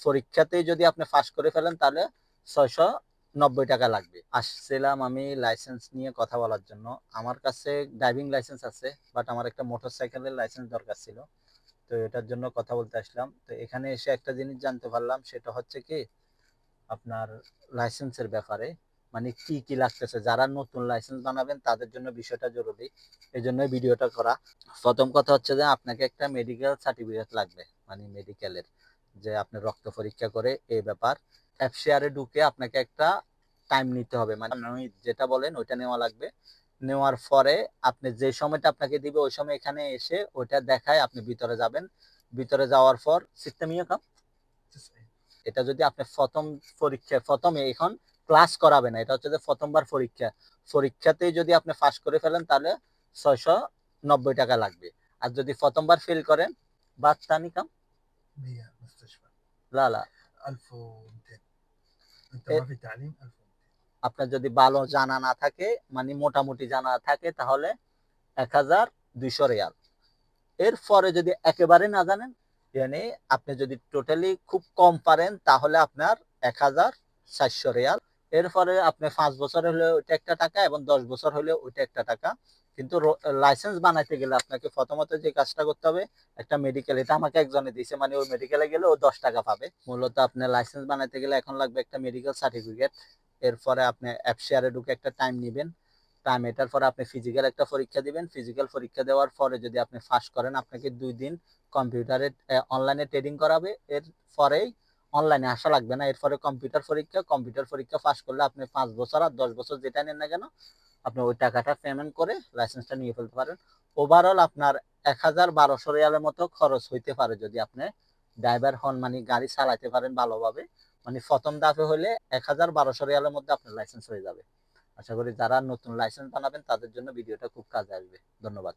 পরীক্ষাতেই যদি আপনি পাস করে ফেলেন তাহলে 690 টাকা লাগবে। আসছিলাম আমি লাইসেন্স নিয়ে কথা বলার জন্য। আমার কাছে ড্রাইভিং লাইসেন্স আছে, বাট আমার একটা মোটরসাইকেলের লাইসেন্স দরকার ছিল। তো এটার জন্য কথা বলতে আসলাম। তো এখানে এসে একটা জিনিস জানতে পারলাম, সেটা হচ্ছে কি আপনার লাইসেন্সের ব্যাপারে, মানে কি কি লাগতেছে। যারা নতুন লাইসেন্স বানাবেন তাদের জন্য বিষয়টা জরুরি, এই জন্য ভিডিওটা করা। প্রথম কথা হচ্ছে যে আপনাকে একটা মেডিকেল সার্টিফিকেট লাগবে, মানে মেডিকেলের, যে আপনি রক্ত পরীক্ষা করে এই ব্যাপার। অ্যাপ শেয়ারে ঢুকে আপনাকে একটা টাইম নিতে হবে, মানে যেটা বলেন ওইটা নেওয়া লাগবে। নেওয়ার পরে আপনি যে সময়টা আপনাকে দিবে ওই সময় এখানে এসে ওইটা দেখায় আপনি ভিতরে যাবেন। ভিতরে যাওয়ার পর সিস্টেম কাম, এটা যদি আপনি প্রথম পরীক্ষা প্রথমে এখন ক্লাস করাবে না, এটা হচ্ছে যে প্রথমবার পরীক্ষা। পরীক্ষাতেই যদি আপনি পাস করে ফেলেন তাহলে 690 টাকা লাগবে। আর যদি প্রথমবার ফেল করেন বাদ তানি কাম 100 مستشفى লা লা 1200 انت এ- ما في تعليم 1200 আপনার যদি ভালো জানা না থাকে, মানে মোটামুটি জানা থাকে, তাহলে 1200 রিয়াল। এরপরে যদি একেবারে না জানেন, মানে আপনি যদি টোটালি খুব কম পারেন তাহলে আপনার 1400 রিয়াল। এরপরে আপনি 5 বছর হলে ওইটা একটা টাকা এবং 10 বছর হলে ওইটা একটা টাকা। কিন্তু লাইসেন্স বানাইতে গেলে আপনাকে প্রথমত যে কাজটা করতে হবে, একটা মেডিকেল, এটা আমাকে একজনে দিয়েছে, মানে ওই মেডিকেলে গেলে ও 10 টাকা পাবে। মূলত আপনার লাইসেন্স বানাইতে গেলে এখন লাগবে একটা মেডিকেল সার্টিফিকেট। এরপরে আপনি অ্যাপ শেয়ারে ঢুকে একটা টাইম নেবেন। টাইম এটার পরে আপনি ফিজিক্যাল একটা পরীক্ষা দিবেন। ফিজিক্যাল পরীক্ষা দেওয়ার পরে যদি আপনি পাস করেন আপনাকে 2 দিন কম্পিউটারে অনলাইনে ট্রেডিং করাবে। এর পরেই অনলাইনে আসা লাগবে না। এরপরে কম্পিউটার পরীক্ষা, কম্পিউটার পরীক্ষা পাস করলে আপনি 5 বছর আর 10 বছর যেটা নেন না কেন আপনি ওই টাকাটা পেমেন্ট করে লাইসেন্সটা নিয়ে ফেলতে পারেন। ওভারঅল আপনার 1200 রিয়ালের মতো খরচ হইতে পারে যদি আপনি ড্রাইভার হন, মানে গাড়ি চালাতে পারেন ভালোভাবে। মানে প্রথম ধাপে হলে 1200 রিয়ালের মধ্যে আপনার লাইসেন্স হয়ে যাবে। আশা করি যারা নতুন লাইসেন্স বানাবেন তাদের জন্য ভিডিওটা খুব কাজে আসবে। ধন্যবাদ।